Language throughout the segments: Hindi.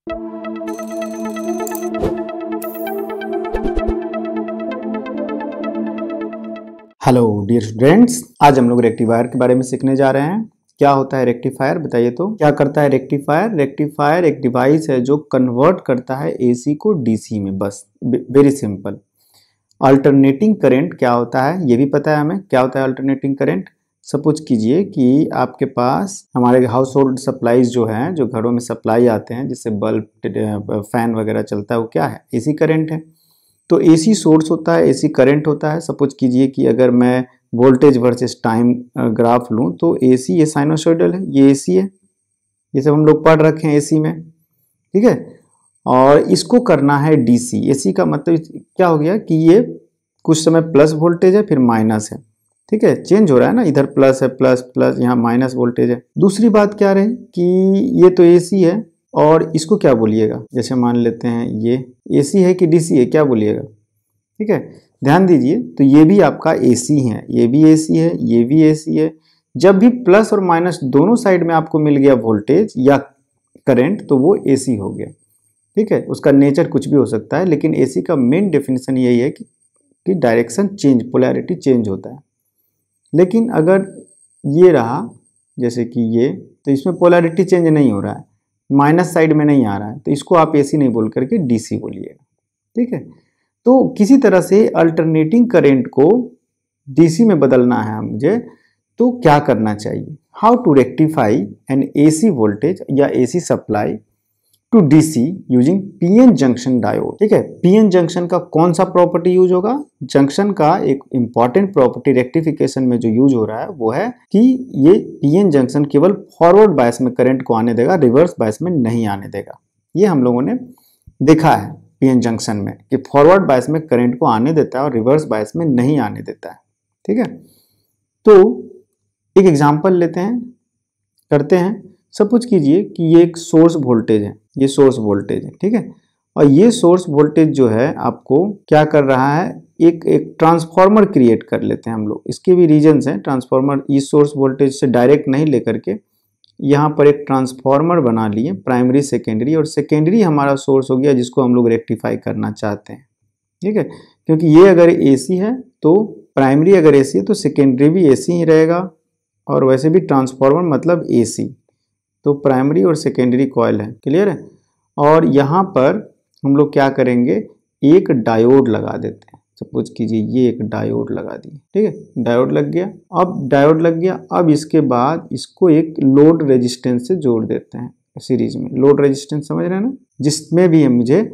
हेलो डियर स्टूडेंट्स, आज हम लोग रेक्टिफायर के बारे में सीखने जा रहे हैं। क्या होता है रेक्टिफायर, बताइए तो। क्या करता है रेक्टिफायर? रेक्टिफायर एक डिवाइस है जो कन्वर्ट करता है एसी को डीसी में, बस वेरी सिंपल। अल्टरनेटिंग करंट क्या होता है ये भी पता है हमें। क्या होता है अल्टरनेटिंग करंट? सपोज कीजिए कि आपके पास हमारे हाउस होल्ड सप्लाईज जो हैं, जो घरों में सप्लाई आते हैं, जिससे बल्ब फैन वगैरह चलता है, वो क्या है? एसी करंट है। तो एसी सोर्स होता है, एसी करंट होता है। सपोज कीजिए कि अगर मैं वोल्टेज वर्सेस टाइम ग्राफ लूं तो एसी ये साइनोसॉइडल है, ये एसी है, ये सब हम लोग पढ़ रखे हैं एसी में, ठीक है। और इसको करना है डीसी। एसी का मतलब क्या हो गया कि ये कुछ समय प्लस वोल्टेज है, फिर माइनस है, ठीक है, चेंज हो रहा है ना, इधर प्लस है, प्लस प्लस, यहाँ माइनस वोल्टेज है। दूसरी बात क्या रही कि ये तो एसी है और इसको क्या बोलिएगा, जैसे मान लेते हैं ये एसी है कि डीसी है, क्या बोलिएगा, ठीक है। ध्यान दीजिए, तो ये भी आपका एसी है, ये भी एसी है, ये भी एसी है। जब भी प्लस और माइनस दोनों साइड में आपको मिल गया वोल्टेज या करंट, तो वो एसी हो गया, ठीक है। उसका नेचर कुछ भी हो सकता है, लेकिन एसी का मेन डेफिनेशन यही है कि डायरेक्शन चेंज, पोलैरिटी चेंज होता है। लेकिन अगर ये रहा जैसे कि ये, तो इसमें पोलैरिटी चेंज नहीं हो रहा है, माइनस साइड में नहीं आ रहा है, तो इसको आप एसी नहीं बोल करके डीसी बोलिएगा, ठीक है। तो किसी तरह से अल्टरनेटिंग करंट को डीसी में बदलना है मुझे, तो क्या करना चाहिए? How to rectify an AC voltage या AC supply to DC using PN junction diode, ठीक है। पीएन जंक्शन का कौन सा प्रॉपर्टी यूज होगा? जंक्शन का एक इंपॉर्टेंट प्रॉपर्टी रेक्टिफिकेशन में जो यूज हो रहा है वो है कि ये पीएन जंक्शन केवल फॉरवर्ड बायस में करंट को आने देगा, रिवर्स बायस में नहीं आने देगा। ये हम लोगों ने देखा है पीएन जंक्शन में कि फॉरवर्ड बायस में करंट को आने देता है और रिवर्स बायस में नहीं आने देता है, ठीक है। तो एक एग्जांपल लेते हैं, करते हैं। सपोज कीजिए कि ये एक सोर्स वोल्टेज है, ये सोर्स वोल्टेज है, ठीक है। और ये सोर्स वोल्टेज जो है आपको क्या कर रहा है, एक ट्रांसफार्मर क्रिएट कर लेते हैं हम लोग। इसके भी रीजंस हैं। ट्रांसफार्मर इस सोर्स वोल्टेज से डायरेक्ट नहीं लेकर के यहाँ पर एक ट्रांसफार्मर बना लिए, प्राइमरी सेकेंडरी, और सेकेंडरी हमारा सोर्स हो गया जिसको हम लोग रेक्टिफाई करना चाहते हैं, ठीक है। क्योंकि ये अगर एसी है तो प्राइमरी, अगर एसी है तो सेकेंडरी भी एसी ही रहेगा, और वैसे भी ट्रांसफार्मर मतलब एसी, तो प्राइमरी और सेकेंडरी कॉइल है, क्लियर है। और यहाँ पर हम लोग क्या करेंगे, एक डायोड लगा देते हैं। सपोज कीजिए ये एक डायोड लगा दिए, ठीक है, डायोड लग गया। अब डायोड लग गया, अब इसके बाद इसको एक लोड रेजिस्टेंस से जोड़ देते हैं सीरीज में। लोड रेजिस्टेंस समझ रहे हैं ना, जिसमें भी मुझे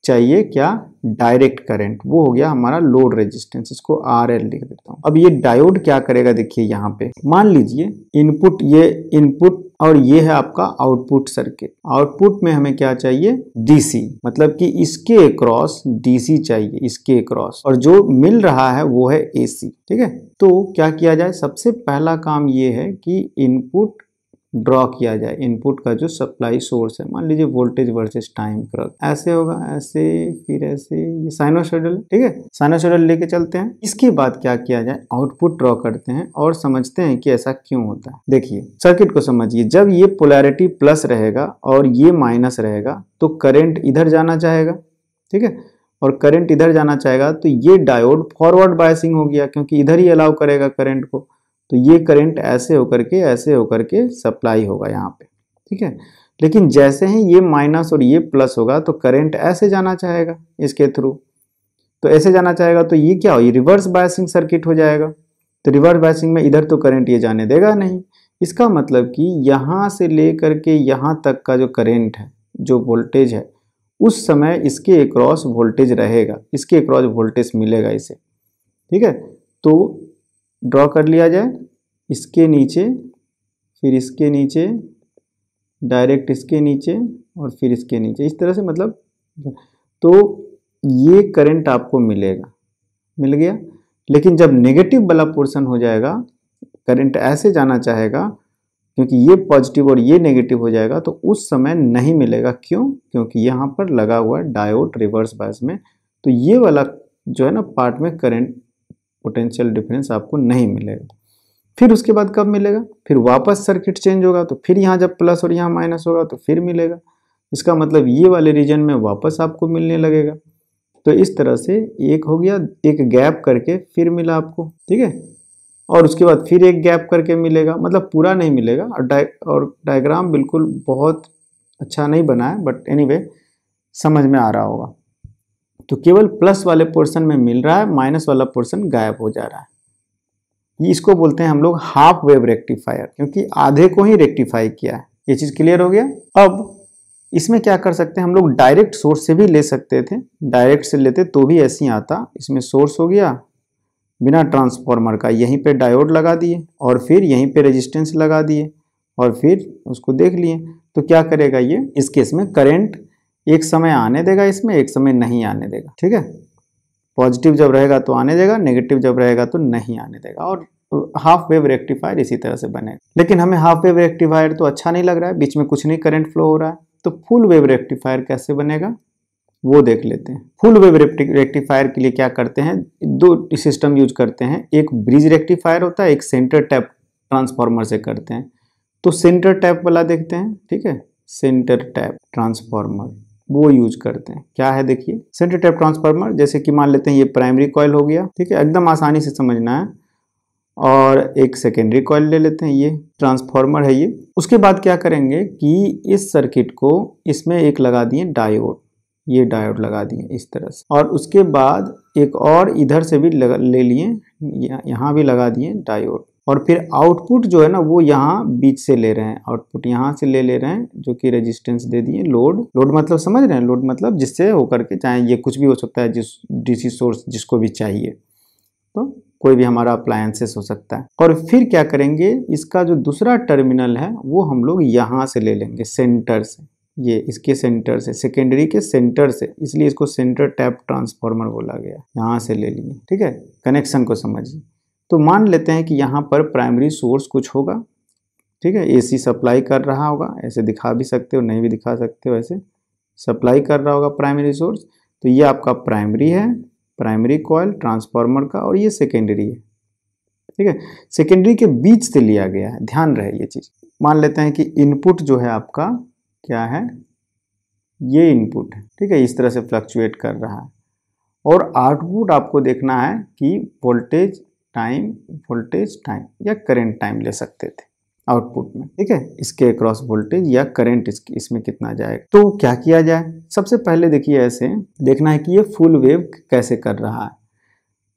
चाहिए क्या, डायरेक्ट करंट, वो हो गया हमारा लोड रेजिस्टेंस। इसको RL लिख देता हूँ। अब ये डायोड क्या करेगा, देखिए यहाँ पे मान लीजिए इनपुट, ये इनपुट और ये है आपका आउटपुट सर्किट। आउटपुट में हमें क्या चाहिए, डीसी, मतलब कि इसके अक्रॉस डीसी चाहिए, इसके अक्रॉस, और जो मिल रहा है वो है एसी, ठीक है। तो क्या किया जाए, सबसे पहला काम ये है कि इनपुट ड्रॉ किया जाए। इनपुट का जो सप्लाई सोर्स है, मान लीजिए वोल्टेज वर्सेस टाइम कर्व, ऐसे होगा, ऐसे, फिर ऐसे, ये साइनोसॉइडल, ठीक है, साइनोसॉइडल लेके चलते हैं। इसके बाद क्या किया जाए, आउटपुट ड्रॉ करते हैं और समझते हैं कि ऐसा क्यों होता है। देखिए सर्किट को समझिए, जब ये पोलैरिटी प्लस रहेगा और ये माइनस रहेगा तो करंट इधर जाना चाहेगा, ठीक है, और करंट इधर जाना चाहेगा तो ये डायोड फॉरवर्ड बायसिंग हो गया, क्योंकि इधर ही अलाउ करेगा करंट को, तो ये करंट ऐसे होकर के सप्लाई होगा यहाँ पे, ठीक है। लेकिन जैसे ही ये माइनस और ये प्लस होगा तो करंट ऐसे जाना चाहेगा इसके थ्रू, तो ऐसे जाना चाहेगा, तो ये क्या हो, ये रिवर्स बायसिंग सर्किट हो जाएगा। तो रिवर्स बायसिंग में इधर तो करंट ये जाने देगा नहीं। इसका मतलब कि यहाँ से लेकर के यहाँ तक का जो करंट है, जो वोल्टेज है, उस समय इसके अक्रॉस वोल्टेज रहेगा, इसके अक्रॉस वोल्टेज मिलेगा इसे, ठीक है। तो ड्रॉ कर लिया जाए, इसके नीचे, फिर इसके नीचे, डायरेक्ट इसके नीचे, और फिर इसके नीचे, इस तरह से, मतलब तो ये करंट आपको मिलेगा, मिल गया। लेकिन जब नेगेटिव वाला पोर्शन हो जाएगा, करंट ऐसे जाना चाहेगा, क्योंकि ये पॉजिटिव और ये नेगेटिव हो जाएगा, तो उस समय नहीं मिलेगा। क्यों? क्योंकि यहाँ पर लगा हुआ है डायोड रिवर्स बायस में, तो ये वाला जो है ना पार्ट में करंट पोटेंशियल डिफरेंस आपको नहीं मिलेगा। फिर उसके बाद कब मिलेगा, फिर वापस सर्किट चेंज होगा, तो फिर यहाँ जब प्लस और यहाँ माइनस होगा तो फिर मिलेगा। इसका मतलब ये वाले रीजन में वापस आपको मिलने लगेगा। तो इस तरह से एक हो गया, एक गैप करके फिर मिला आपको, ठीक है, और उसके बाद फिर एक गैप करके मिलेगा, मतलब पूरा नहीं मिलेगा। और डायग्राम बिल्कुल बहुत अच्छा नहीं बना है, बट एनीवे समझ में आ रहा होगा। तो केवल प्लस वाले पोर्शन में मिल रहा है, माइनस वाला पोर्शन गायब हो जा रहा है। इसको बोलते हैं हम लोग हाफ वेव रेक्टिफायर, क्योंकि आधे को ही रेक्टिफाई किया है। ये चीज क्लियर हो गया। अब इसमें क्या कर सकते हैं हम लोग, डायरेक्ट सोर्स से भी ले सकते थे, डायरेक्ट से लेते तो भी ऐसे ही आता। इसमें सोर्स हो गया बिना ट्रांसफार्मर का, यहीं पे डायोड लगा दिए और फिर यहीं पे रेजिस्टेंस लगा दिए और फिर उसको देख लिए। तो क्या करेगा ये, इस केस में करंट एक समय आने देगा इसमें, एक समय नहीं आने देगा, ठीक है। पॉजिटिव जब रहेगा तो आने देगा, नेगेटिव जब रहेगा तो नहीं आने देगा। और हाफ वेव रेक्टिफायर इसी तरह से बनेगा। लेकिन हमें हाफ वेव रेक्टिफायर तो अच्छा नहीं लग रहा है, बीच में कुछ नहीं करंट फ्लो हो रहा है। तो फुल वेव रेक्टिफायर कैसे बनेगा वो देख लेते हैं। फुल वेव रेक्टिफायर के लिए क्या करते हैं, दो सिस्टम यूज करते हैं। एक ब्रिज रेक्टिफायर होता है, एक सेंटर टैप ट्रांसफार्मर से करते हैं। तो सेंटर टैप वाला देखते हैं, ठीक है, सेंटर टैप ट्रांसफार्मर वो यूज करते हैं। क्या है देखिए, सेंटर टैप ट्रांसफार्मर, जैसे कि मान लेते हैं ये प्राइमरी कॉइल हो गया, ठीक है, एकदम आसानी से समझना है। और एक सेकेंडरी कॉइल ले लेते हैं, ये ट्रांसफार्मर है ये। उसके बाद क्या करेंगे कि इस सर्किट को इसमें एक लगा दिए डायोड, ये डायोड लगा दिए इस तरह से। और उसके बाद एक और इधर से भी ले लिए, यहाँ भी लगा दिए डायोड। और फिर आउटपुट जो है ना वो यहाँ बीच से ले रहे हैं, आउटपुट यहाँ से ले रहे हैं, जो कि रेजिस्टेंस दे दिए। लोड मतलब समझ रहे हैं, लोड मतलब जिससे होकर के, चाहे ये कुछ भी हो सकता है, जिस डीसी सोर्स जिसको भी चाहिए, तो कोई भी हमारा अप्लायंसेस हो सकता है। और फिर क्या करेंगे, इसका जो दूसरा टर्मिनल है वो हम लोग यहाँ से ले लेंगे, सेंटर से, ये इसके सेंटर से, सेकेंडरी के सेंटर से, इसलिए इसको सेंटर टैप ट्रांसफार्मर बोला गया। यहाँ से ले लिए, ठीक है, कनेक्शन को समझिए। तो मान लेते हैं कि यहाँ पर प्राइमरी सोर्स कुछ होगा, ठीक है, एसी सप्लाई कर रहा होगा, ऐसे दिखा भी सकते हो, नहीं भी दिखा सकते हो, ऐसे सप्लाई कर रहा होगा प्राइमरी सोर्स। तो ये आपका प्राइमरी है, प्राइमरी कॉइल ट्रांसफार्मर का, और ये सेकेंडरी है, ठीक है। सेकेंडरी के बीच से लिया गया है, ध्यान रहे ये चीज। मान लेते हैं कि इनपुट जो है आपका क्या है, ये इनपुट है, ठीक है, इस तरह से फ्लक्चुएट कर रहा है। और आउटपुट आपको देखना है कि वोल्टेज टाइम या करंट टाइम ले सकते थे आउटपुट में, ठीक है, इसके अक्रॉस वोल्टेज या करंट इसमें कितना जाएगा। तो क्या किया जाए, सबसे पहले देखिए ऐसे देखना है कि ये फुल वेव कैसे कर रहा है।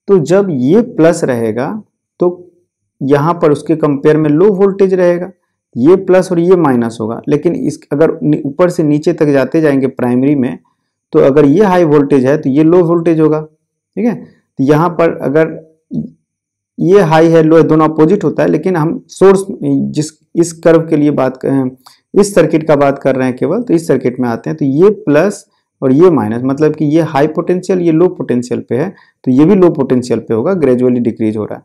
तो जब ये प्लस रहेगा तो यहाँ पर उसके कंपेयर में लो वोल्टेज रहेगा, ये प्लस और ये माइनस होगा। लेकिन इस अगर ऊपर से नीचे तक जाते जाएंगे प्राइमरी में, तो अगर ये हाई वोल्टेज है तो ये लो वोल्टेज होगा, ठीक है। तो यहाँ पर अगर ये हाई है, लो है, दोनों अपोजिट होता है। लेकिन हम सोर्स इस कर्व के लिए बात इस सर्किट का बात कर रहे हैं केवल, तो इस सर्किट में आते हैं तो ये प्लस और ये माइनस, मतलब कि ये हाई पोटेंशियल, ये लो पोटेंशियल पे है, तो ये भी लो पोटेंशियल पे होगा, ग्रेजुअली डिक्रीज हो रहा है।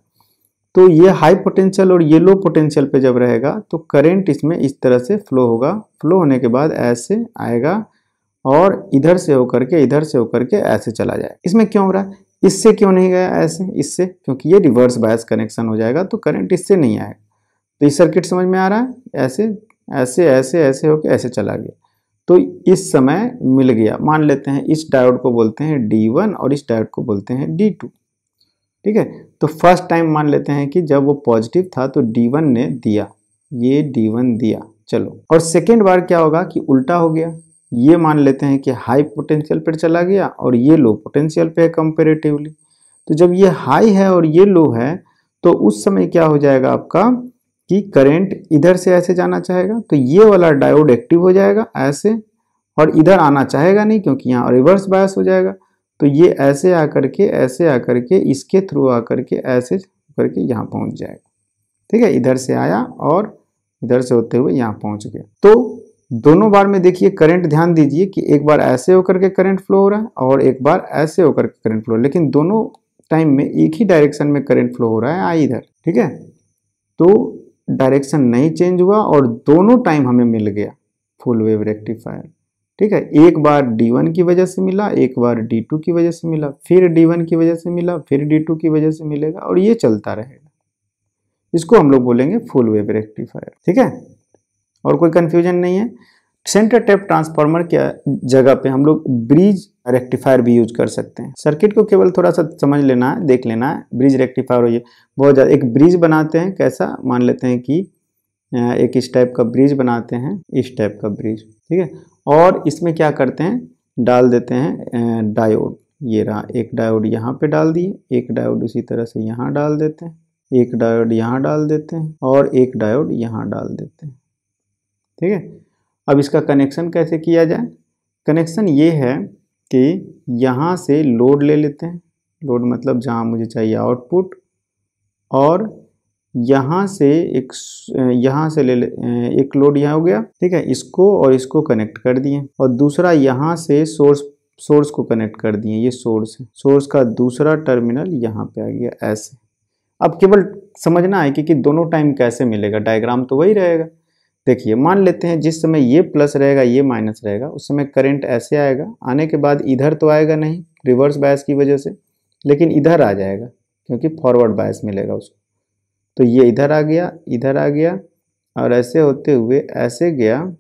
तो ये हाई पोटेंशियल और ये लो पोटेंशियल पे जब रहेगा तो करंट इसमें इस तरह से फ्लो होगा। फ्लो होने के बाद ऐसे आएगा और इधर से होकर के ऐसे चला जाए। इसमें क्यों हो रहा है, इससे क्यों नहीं गया ऐसे, इससे, क्योंकि ये रिवर्स बायस कनेक्शन हो जाएगा, तो करंट इससे नहीं आएगा। तो इस सर्किट समझ में आ रहा है, ऐसे ऐसे ऐसे ऐसे होकर ऐसे चला गया, तो इस समय मिल गया। मान लेते हैं इस डायोड को बोलते हैं D1 और इस डायोड को बोलते हैं D2, ठीक है। तो फर्स्ट टाइम मान लेते हैं कि जब वो पॉजिटिव था तो D1 ने दिया, ये D1 दिया, चलो। और सेकेंड बार क्या होगा कि उल्टा हो गया, ये मान लेते हैं कि हाई पोटेंशियल पर चला गया और ये लो पोटेंशियल पे है कंपेरेटिवली। तो जब ये हाई है और ये लो है तो उस समय क्या हो जाएगा आपका कि करंट इधर से ऐसे जाना चाहेगा, तो ये वाला डायोड एक्टिव हो जाएगा ऐसे, और इधर आना चाहेगा नहीं क्योंकि यहाँ रिवर्स बायस हो जाएगा। तो ये ऐसे आकर के इसके थ्रू आकर के ऐसे करके यहाँ पहुँच जाएगा, ठीक है। इधर से आया और इधर से होते हुए यहाँ पहुँच गया। तो दोनों बार में देखिए करंट, ध्यान दीजिए कि एक बार ऐसे होकर के करंट फ्लो हो रहा है और एक बार ऐसे होकर के करंट फ्लो, लेकिन दोनों टाइम में एक ही डायरेक्शन में करंट फ्लो हो रहा है, आई इधर, ठीक है। तो डायरेक्शन नहीं चेंज हुआ और दोनों टाइम हमें मिल गया फुल वेव रेक्टिफायर, ठीक है। एक बार D1 की वजह से मिला, एक बार D2 की वजह से मिला, फिर D1 की वजह से मिला, फिर D2 की वजह से मिलेगा, और ये चलता रहेगा। इसको हम लोग बोलेंगे फुल वेव रेक्टिफायर, ठीक है। और कोई कंफ्यूजन नहीं है। सेंटर टैप ट्रांसफार्मर के जगह पे हम लोग ब्रिज रेक्टिफायर भी यूज कर सकते हैं। सर्किट को केवल थोड़ा सा समझ लेना है, देख लेना है। ब्रिज रेक्टिफायर हो ये बहुत ज़्यादा, एक ब्रिज बनाते हैं, कैसा मान लेते हैं कि एक इस टाइप का ब्रिज बनाते हैं, इस टाइप का ब्रिज, ठीक है। और इसमें क्या करते हैं, डाल देते हैं डायोड। ये रहा एक डायोड यहाँ पे डाल दिए, एक डायोड उसी तरह से यहाँ डाल देते हैं, एक डायोड यहाँ डाल देते हैं और एक डायोड यहाँ डाल देते हैं, ठीक है। अब इसका कनेक्शन कैसे किया जाए? कनेक्शन ये है कि यहाँ से लोड ले लेते हैं, लोड मतलब जहाँ मुझे चाहिए आउटपुट, और यहाँ से यहाँ से एक लोड यहाँ हो गया, ठीक है, इसको और इसको कनेक्ट कर दिए, और दूसरा यहाँ से सोर्स को कनेक्ट कर दिए। ये सोर्स है, सोर्स का दूसरा टर्मिनल यहाँ पे आ गया ऐसे। अब केवल समझना है कि दोनों टाइम कैसे मिलेगा, डायग्राम तो वही रहेगा। देखिए मान लेते हैं जिस समय ये प्लस रहेगा ये माइनस रहेगा, उस समय करंट ऐसे आएगा, आने के बाद इधर तो आएगा नहीं रिवर्स बायस की वजह से, लेकिन इधर आ जाएगा क्योंकि फॉरवर्ड बायस मिलेगा उसको। तो ये इधर आ गया, इधर आ गया, और ऐसे होते हुए ऐसे गया,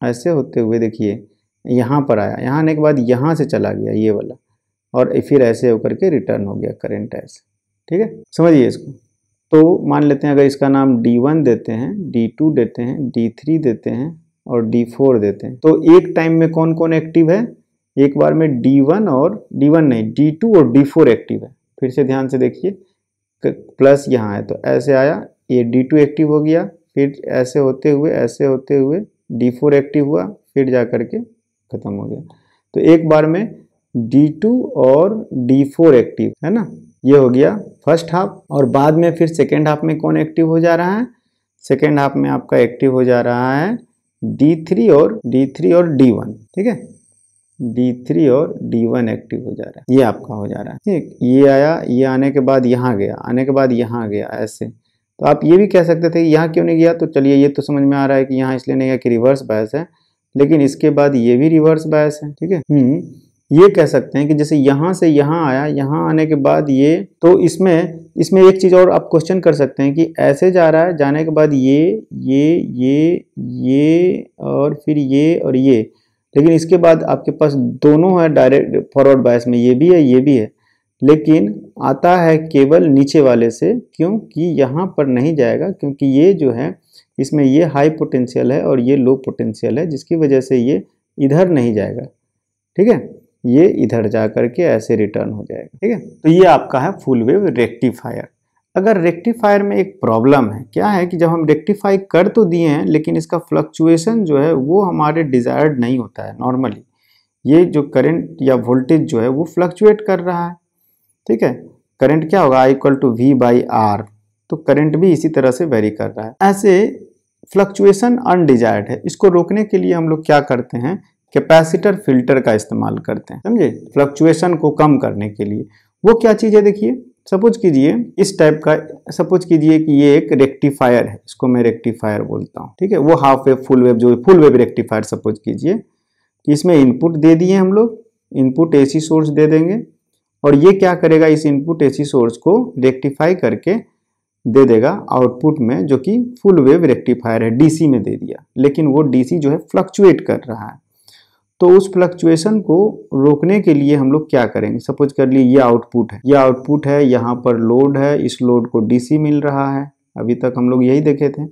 ऐसे होते हुए देखिए यहाँ पर आया, यहाँ आने के बाद यहाँ से चला गया ये वाला, और फिर ऐसे होकर के रिटर्न हो गया करंट ऐसे, ठीक है। समझिए इसको। तो मान लेते हैं अगर इसका नाम D1 देते हैं, D2 देते हैं, D3 देते हैं और D4 देते हैं, तो एक टाइम में कौन कौन एक्टिव है? एक बार में D1 नहीं D2 और D4 एक्टिव है। फिर से ध्यान से देखिए, प्लस यहाँ है तो ऐसे आया, ये D2 एक्टिव हो गया, फिर ऐसे होते हुए D4 एक्टिव हुआ, फिर जा करके खत्म हो गया। तो एक बार में D2 और D4 एक्टिव है ना, ये हो गया फर्स्ट हाफ। और बाद में फिर सेकेंड हाफ में कौन एक्टिव हो जा रहा है? सेकेंड हाफ में आपका एक्टिव हो जा रहा है D3 और D1, ठीक है। D3 और D1 एक्टिव हो जा रहा है, ये आपका हो जा रहा है, ठीक। ये आया, ये आने के बाद यहाँ गया, आने के बाद यहाँ गया ऐसे। तो आप ये भी कह सकते थे यहाँ क्यों नहीं गया, तो चलिए ये तो समझ में आ रहा है कि यहाँ इसलिए नहीं गया कि रिवर्स बायस है, लेकिन इसके बाद ये भी रिवर्स बायस है, ठीक है। ये कह सकते हैं कि जैसे यहाँ से यहाँ आया, यहाँ आने के बाद ये, तो इसमें एक चीज़ और आप क्वेश्चन कर सकते हैं कि ऐसे जा रहा है, जाने के बाद ये और फिर ये और ये, लेकिन इसके बाद आपके पास दोनों है डायरेक्ट फॉरवर्ड बायस में, ये भी है, लेकिन आता है केवल नीचे वाले से, क्योंकि यहाँ पर नहीं जाएगा, क्योंकि ये जो है इसमें ये हाई पोटेंशियल है और ये लो पोटेंशियल है, जिसकी वजह से ये इधर नहीं जाएगा, ठीक है। ये इधर जा करके ऐसे रिटर्न हो जाएगा, ठीक है। तो ये आपका है फुल वेव रेक्टिफायर। अगर रेक्टिफायर में एक प्रॉब्लम है, क्या है कि जब हम रेक्टिफाई कर तो दिए हैं, लेकिन इसका फ्लक्चुएशन जो है वो हमारे डिजायर्ड नहीं होता है। नॉर्मली ये जो करंट या वोल्टेज जो है वो फ्लक्चुएट कर रहा है, ठीक है। करंट क्या होगा, I=V/R, तो करंट भी इसी तरह से वेरी कर रहा है। ऐसे फ्लक्चुएशन अनडिजायर्ड है, इसको रोकने के लिए हम लोग क्या करते हैं, कैपेसिटर फिल्टर का इस्तेमाल करते हैं, समझे, फ्लक्चुएशन को कम करने के लिए। वो क्या चीज़ है, देखिए सपोज कीजिए इस टाइप का, सपोज कीजिए कि ये एक रेक्टिफायर है, इसको मैं रेक्टिफायर बोलता हूँ, ठीक है। वो हाफ वेव फुल वेव, जो फुल वेव रेक्टिफायर सपोज कीजिए कि इसमें इनपुट दे दिए हम लोग, इनपुट AC सोर्स दे देंगे, और ये क्या करेगा, इस इनपुट AC सोर्स को रेक्टिफाई करके दे देगा आउटपुट में, जो कि फुल वेव रेक्टिफायर है, DC में दे दिया, लेकिन वो DC जो है फ्लक्चुएट कर रहा है। तो उस फ्लक्चुएशन को रोकने के लिए हम लोग क्या करेंगे, सपोज कर लिए ये आउटपुट है, यहाँ पर लोड है, इस लोड को DC मिल रहा है, अभी तक हम लोग यही देखे थे।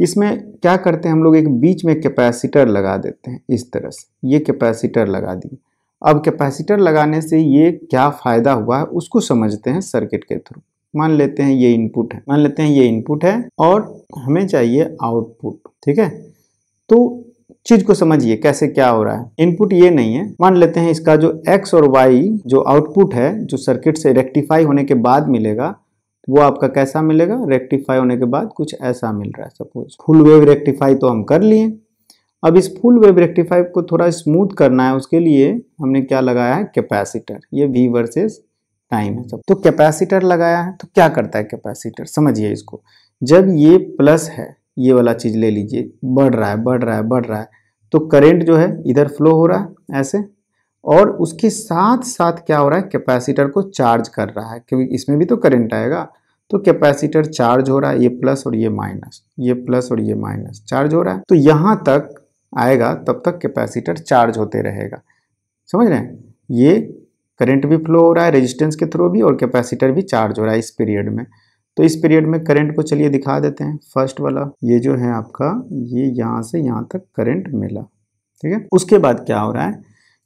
इसमें क्या करते हैं हम लोग, एक बीच में कैपेसिटर लगा देते हैं इस तरह से, ये कैपेसिटर लगा दिए। अब कैपेसिटर लगाने से ये क्या फ़ायदा हुआ है उसको समझते हैं सर्किट के थ्रू। मान लेते हैं ये इनपुट है, और हमें चाहिए आउटपुट, ठीक है। तो चीज को समझिए कैसे क्या हो रहा है। इनपुट ये नहीं है, मान लेते हैं इसका जो X और Y जो आउटपुट है, जो सर्किट से रेक्टिफाई होने के बाद मिलेगा, वो आपका कैसा मिलेगा, रेक्टिफाई होने के बाद कुछ ऐसा मिल रहा है। सपोज फुल वेव रेक्टिफाई तो हम कर लिए, अब इस फुल वेव रेक्टिफाई को थोड़ा स्मूथ करना है, उसके लिए हमने क्या लगाया है, कैपेसिटर। ये V वर्सेस टाइम है सब। तो कैपेसिटर लगाया है, तो क्या करता है कैपेसिटर, समझिए इसको। जब ये प्लस है, ये वाला चीज ले लीजिए, बढ़ रहा है, तो करंट जो है इधर फ्लो हो रहा है ऐसे, और उसके साथ साथ क्या हो रहा है, कैपेसिटर को चार्ज कर रहा है, क्योंकि इसमें भी तो करंट आएगा। तो कैपेसिटर चार्ज हो रहा है, ये प्लस और ये माइनस, ये प्लस और ये माइनस चार्ज हो रहा है। तो यहाँ तक आएगा तब तक कैपेसिटर चार्ज होते रहेगा। समझ रहे हैं, ये करंट भी फ्लो हो रहा है रेजिस्टेंस के थ्रू भी और कैपेसिटर भी चार्ज हो रहा है इस पीरियड में। तो इस पीरियड में करंट को चलिए दिखा देते हैं। फर्स्ट वाला ये जो है आपका, ये यहाँ से यहाँ तक करंट मिला, ठीक है। उसके बाद क्या हो रहा है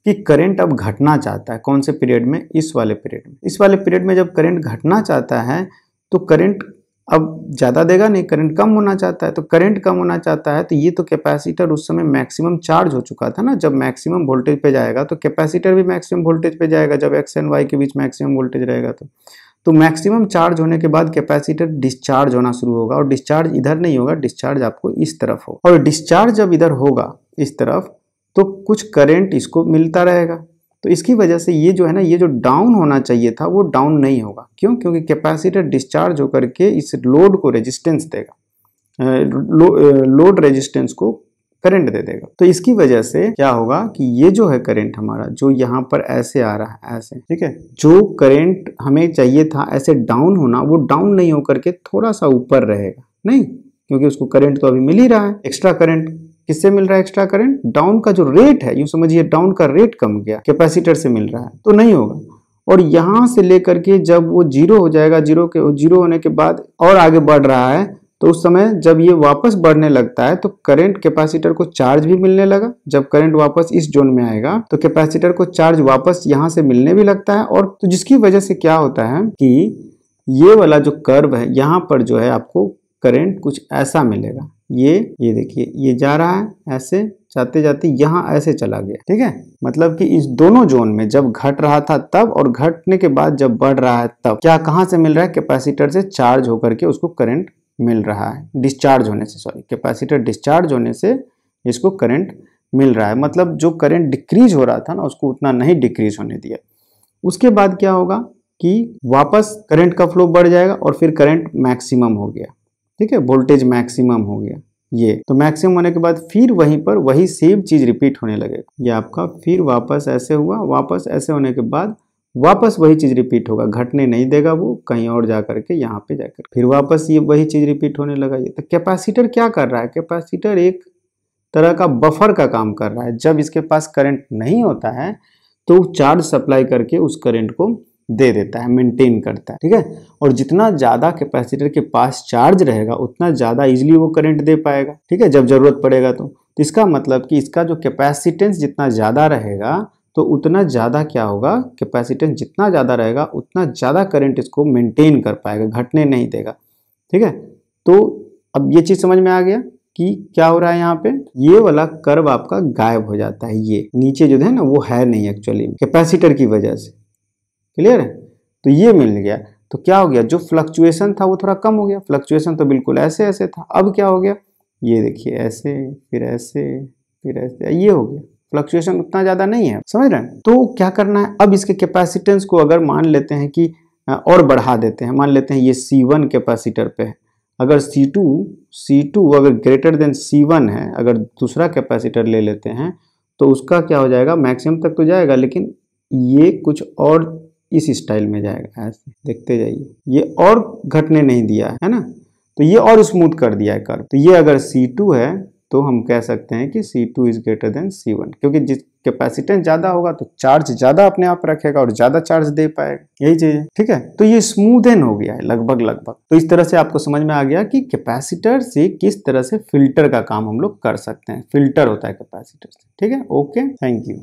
कि करंट अब घटना चाहता है। कौन से पीरियड में? इस वाले पीरियड में। इस वाले पीरियड में जब करंट घटना चाहता है तो करंट अब ज़्यादा देगा नहीं, करंट कम होना चाहता है। तो करंट कम होना चाहता है तो ये तो कैपेसिटर उस समय मैक्सिमम चार्ज हो चुका था ना। जब मैक्सिमम वोल्टेज पे जाएगा तो कैपेसिटर भी मैक्सिमम वोल्टेज पे जाएगा, जब एक्स एंड वाई के बीच मैक्सिमम वोल्टेज रहेगा तो मैक्सिमम चार्ज होने के बाद कैपेसिटर डिस्चार्ज होना शुरू होगा। और डिस्चार्ज इधर नहीं होगा, डिस्चार्ज आपको इस तरफ होगा। और डिस्चार्ज जब इधर होगा इस तरफ तो कुछ करंट इसको मिलता रहेगा। तो इसकी वजह से ये जो है ना, ये जो डाउन होना चाहिए था वो डाउन नहीं होगा। क्यों? क्योंकि कैपेसिटर डिस्चार्ज होकर के इस लोड को रेजिस्टेंस देगा, लोड रेजिस्टेंस को करंट दे देगा। तो इसकी वजह से क्या होगा कि ये जो है करंट हमारा जो यहाँ पर ऐसे आ रहा है, ऐसे, ठीक है, जो करंट हमें चाहिए था ऐसे डाउन होना, वो डाउन नहीं होकर के थोड़ा सा ऊपर रहेगा। नहीं, क्योंकि उसको करंट तो अभी मिल ही रहा है। एक्स्ट्रा करंट किससे मिल रहा है? एक्स्ट्रा करंट डाउन का जो रेट है, यूं समझिए डाउन का रेट कम गया, कैपेसिटर से मिल रहा है, तो नहीं होगा। और यहां से लेकर के जब वो जीरो हो जाएगा, जीरो होने के बाद और आगे बढ़ रहा है, तो उस समय जब ये वापस बढ़ने लगता है तो करंट कैपेसिटर को चार्ज भी मिलने लगा। जब करंट वापस इस जोन में आएगा तो कैपेसिटर को चार्ज वापस यहां से मिलने भी लगता है। और तो जिसकी वजह से क्या होता है कि ये वाला जो कर्व है, यहाँ पर जो है आपको करंट कुछ ऐसा मिलेगा। ये देखिए, ये जा रहा है ऐसे, जाते जाते यहाँ ऐसे चला गया, ठीक है। मतलब कि इस दोनों जोन में जब घट रहा था तब और घटने के बाद जब बढ़ रहा है तब क्या कहाँ से मिल रहा है? कैपेसिटर से चार्ज होकर के उसको करंट मिल रहा है, डिस्चार्ज होने से, सॉरी, कैपेसिटर डिस्चार्ज होने से इसको करंट मिल रहा है। मतलब जो करंट डिक्रीज हो रहा था ना, उसको उतना नहीं डिक्रीज होने दिया। उसके बाद क्या होगा कि वापस करंट का फ्लो बढ़ जाएगा और फिर करंट मैक्सिमम हो गया, ठीक है, वोल्टेज मैक्सिमम हो गया। ये तो मैक्सिमम होने के बाद फिर वहीं पर वही सेम चीज रिपीट होने लगेगा। ये आपका फिर वापस ऐसे हुआ, वापस ऐसे होने के बाद वापस वही चीज रिपीट होगा, घटने नहीं देगा वो, कहीं और जा करके यहाँ पे जाकर फिर वापस ये वही चीज रिपीट होने लगा। ये तो कैपेसिटर क्या कर रहा है? कैपेसिटर एक तरह का बफर का काम कर रहा है। जब इसके पास करंट नहीं होता है तो चार्ज सप्लाई करके उस करंट को दे देता है, मेंटेन करता है, ठीक है। और जितना ज़्यादा कैपेसिटर के पास चार्ज रहेगा उतना ज़्यादा इजीली वो करंट दे पाएगा, ठीक है, जब ज़रूरत पड़ेगा तो इसका मतलब कि इसका जो कैपेसिटेंस जितना ज़्यादा रहेगा तो उतना ज़्यादा क्या होगा, कैपेसिटेंस जितना ज़्यादा रहेगा उतना ज़्यादा करंट इसको मेंटेन कर पाएगा, घटने नहीं देगा, ठीक है। तो अब ये चीज़ समझ में आ गया कि क्या हो रहा है यहाँ पे। ये वाला कर्व आपका गायब हो जाता है, ये नीचे जो है ना वो है नहीं एक्चुअली कैपेसिटर की वजह से, क्लियर है। तो ये मिल गया तो क्या हो गया, जो फ्लक्चुएशन था वो थोड़ा कम हो गया। फ्लक्चुएशन तो बिल्कुल ऐसे ऐसे था, अब क्या हो गया, ये देखिए ऐसे फिर ऐसे फिर ऐसे, ये हो गया। फ्लक्चुएशन उतना ज़्यादा नहीं है, समझ रहे हैं। तो क्या करना है, अब इसके कैपेसिटेंस को अगर मान लेते हैं कि और बढ़ा देते हैं, मान लेते हैं ये C1 कैपेसिटर पे है, अगर C2 अगर ग्रेटर देन C1 है, अगर दूसरा कैपेसिटर ले लेते हैं तो उसका क्या हो जाएगा, मैक्सिमम तक तो जाएगा लेकिन ये कुछ और इस स्टाइल में जाएगा, ऐसे देखते जाइए, ये और घटने नहीं दिया है ना, तो ये और स्मूथ कर दिया है कर्व। तो ये अगर C2 है तो हम कह सकते हैं कि C2 is greater than C1, क्योंकि जिस कैपेसिटेंस ज्यादा होगा तो चार्ज ज्यादा अपने आप रखेगा और ज्यादा चार्ज दे पाएगा, यही चीज है, ठीक है। तो ये स्मूथन हो गया है लगभग। तो इस तरह से आपको समझ में आ गया कि कैपेसिटर से किस तरह से फिल्टर का काम हम लोग कर सकते हैं। फिल्टर होता है कैपेसिटर से, ठीक है। Okay, thank you.